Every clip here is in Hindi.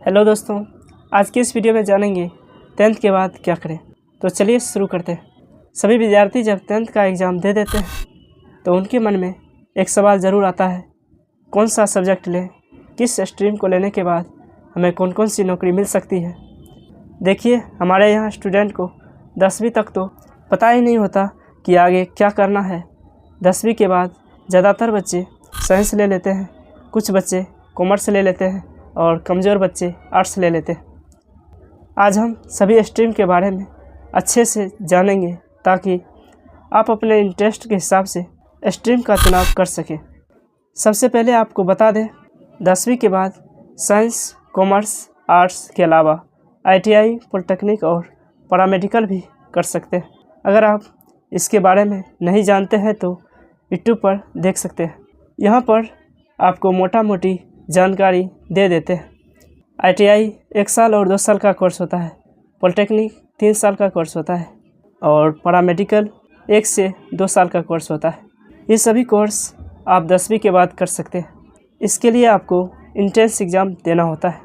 हेलो दोस्तों, आज की इस वीडियो में जानेंगे 10th के बाद क्या करें। तो चलिए शुरू करते हैं। सभी विद्यार्थी जब 10th का एग्ज़ाम दे देते हैं तो उनके मन में एक सवाल ज़रूर आता है, कौन सा सब्जेक्ट लें, किस स्ट्रीम को लेने के बाद हमें कौन कौन सी नौकरी मिल सकती है। देखिए, हमारे यहाँ स्टूडेंट को 10वीं तक तो पता ही नहीं होता कि आगे क्या करना है। 10वीं के बाद ज़्यादातर बच्चे साइंस ले लेते हैं, कुछ बच्चे कॉमर्स ले लेते हैं और कमज़ोर बच्चे आर्ट्स ले लेते हैं। आज हम सभी स्ट्रीम के बारे में अच्छे से जानेंगे ताकि आप अपने इंटरेस्ट के हिसाब से स्ट्रीम का चुनाव कर सकें। सबसे पहले आपको बता दें, 10वीं के बाद साइंस, कॉमर्स, आर्ट्स के अलावा ITI, पॉलिटेक्निक और पैरामेडिकल भी कर सकते हैं। अगर आप इसके बारे में नहीं जानते हैं तो यूट्यूब पर देख सकते हैं। यहाँ पर आपको मोटा मोटी जानकारी दे देते हैं। ITI 1 साल और 2 साल का कोर्स होता है, पॉलिटेक्निक 3 साल का कोर्स होता है और पैरामेडिकल 1 से 2 साल का कोर्स होता है। ये सभी कोर्स आप 10वीं के बाद कर सकते हैं। इसके लिए आपको एंट्रेंस एग्ज़ाम देना होता है।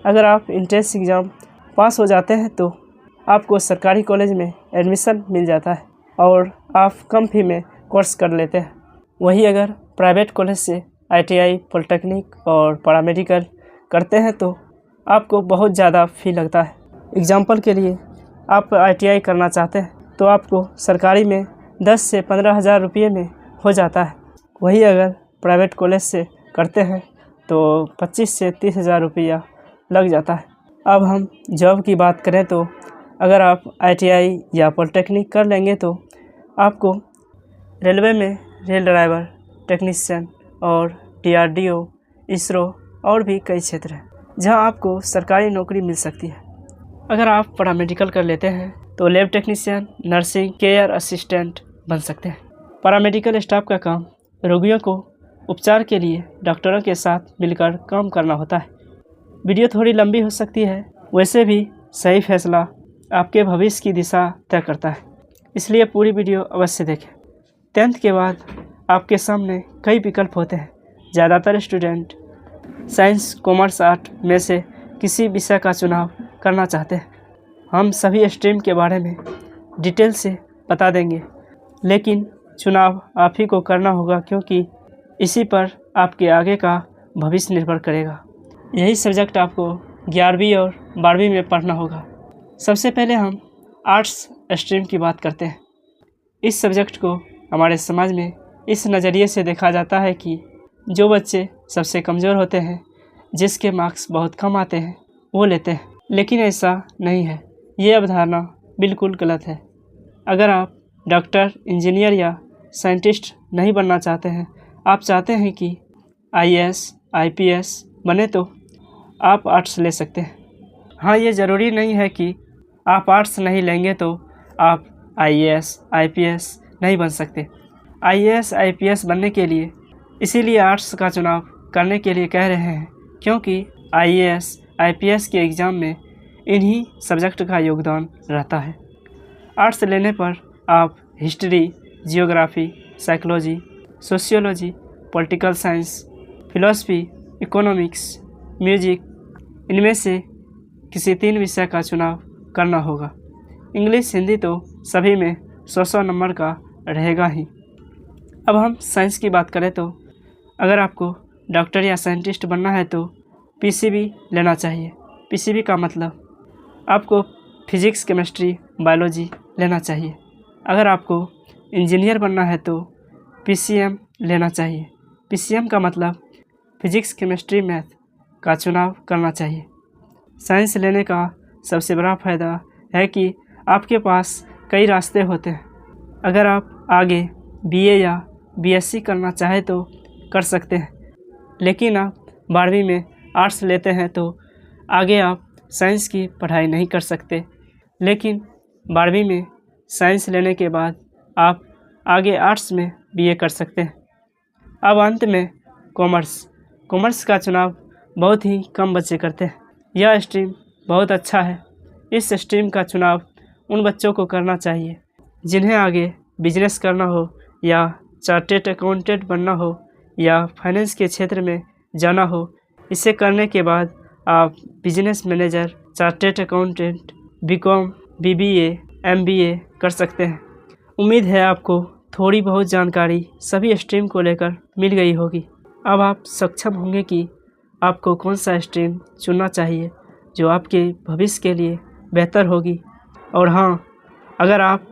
अगर आप एंट्रेंस एग्ज़ाम पास हो जाते हैं तो आपको सरकारी कॉलेज में एडमिशन मिल जाता है और आप कम फी में कोर्स कर लेते हैं। वही अगर प्राइवेट कॉलेज से ITI, पॉलिटेक्निक और पैरामेडिकल करते हैं तो आपको बहुत ज़्यादा फ़ी लगता है। एग्ज़ाम्पल के लिए, आप ITI करना चाहते हैं तो आपको सरकारी में 10 से 15 हज़ार रुपये में हो जाता है। वही अगर प्राइवेट कॉलेज से करते हैं तो 25 से 30 हज़ार रुपया लग जाता है। अब हम जॉब की बात करें तो अगर आप ITI या पॉलिटेक्निक कर लेंगे तो आपको रेलवे में रेल ड्राइवर, टेक्नीशियन और DRDO, इसरो और भी कई क्षेत्र हैं जहां आपको सरकारी नौकरी मिल सकती है। अगर आप पैरामेडिकल कर लेते हैं तो lab technician, nursing, care assistant बन सकते हैं। पैरामेडिकल स्टाफ का काम रोगियों को उपचार के लिए डॉक्टरों के साथ मिलकर काम करना होता है। वीडियो थोड़ी लंबी हो सकती है, वैसे भी सही फैसला आपके भविष्य की दिशा तय करता है, इसलिए पूरी वीडियो अवश्य देखें। 10th के बाद आपके सामने कई विकल्प होते हैं। ज़्यादातर स्टूडेंट साइंस, कॉमर्स, आर्ट में से किसी विषय का चुनाव करना चाहते हैं। हम सभी स्ट्रीम के बारे में डिटेल से बता देंगे, लेकिन चुनाव आप ही को करना होगा क्योंकि इसी पर आपके आगे का भविष्य निर्भर करेगा। यही सब्जेक्ट आपको 11वीं और 12वीं में पढ़ना होगा। सबसे पहले हम आर्ट्स स्ट्रीम की बात करते हैं। इस सब्जेक्ट को हमारे समाज में इस नज़रिए से देखा जाता है कि जो बच्चे सबसे कमज़ोर होते हैं, जिसके मार्क्स बहुत कम आते हैं, वो लेते हैं, लेकिन ऐसा नहीं है। ये अवधारणा बिल्कुल गलत है। अगर आप डॉक्टर, इंजीनियर या साइंटिस्ट नहीं बनना चाहते हैं, आप चाहते हैं कि IAS, IPS बने तो आप आर्ट्स ले सकते हैं। हाँ, ये ज़रूरी नहीं है कि आप आर्ट्स नहीं लेंगे तो आप IAS, IPS नहीं बन सकते। IAS, IPS बनने के लिए इसीलिए आर्ट्स का चुनाव करने के लिए कह रहे हैं क्योंकि IAS, IPS के एग्ज़ाम में इन्हीं सब्जेक्ट का योगदान रहता है। आर्ट्स लेने पर आप history, geography, psychology, sociology, political science, philosophy, economics, music, इनमें से किसी 3 विषय का चुनाव करना होगा। इंग्लिश, हिंदी तो सभी में 100 नंबर का रहेगा ही। अब हम साइंस की बात करें तो अगर आपको डॉक्टर या साइंटिस्ट बनना है तो PCB लेना चाहिए। PCB का मतलब आपको फिजिक्स, केमिस्ट्री, बायोलॉजी लेना चाहिए। अगर आपको इंजीनियर बनना है तो PCM लेना चाहिए। PCM का मतलब फिजिक्स, केमिस्ट्री, मैथ का चुनाव करना चाहिए। साइंस लेने का सबसे बड़ा फ़ायदा है कि आपके पास कई रास्ते होते हैं। अगर आप आगे BA या BSc करना चाहें तो कर सकते हैं, लेकिन आप 12वीं में आर्ट्स लेते हैं तो आगे आप साइंस की पढ़ाई नहीं कर सकते। लेकिन 12वीं में साइंस लेने के बाद आप आगे आर्ट्स में BA कर सकते हैं। अब अंत में कॉमर्स का चुनाव बहुत ही कम बच्चे करते हैं। यह स्ट्रीम बहुत अच्छा है। इस स्ट्रीम का चुनाव उन बच्चों को करना चाहिए जिन्हें आगे बिजनेस करना हो या चार्टेड अकाउंटेंट बनना हो या फाइनेंस के क्षेत्र में जाना हो। इसे करने के बाद आप business manager, chartered accountant, BCom, BBA, MBA कर सकते हैं। उम्मीद है आपको थोड़ी बहुत जानकारी सभी स्ट्रीम को लेकर मिल गई होगी। अब आप सक्षम होंगे कि आपको कौन सा स्ट्रीम चुनना चाहिए जो आपके भविष्य के लिए बेहतर होगी। और हाँ, अगर आप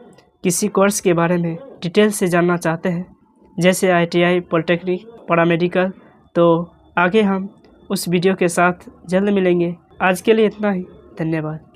किसी कोर्स के बारे में डिटेल से जानना चाहते हैं जैसे ITI, पॉलिटेक्निक, पैरामेडिकल, तो आगे हम उस वीडियो के साथ जल्द मिलेंगे। आज के लिए इतना ही। धन्यवाद।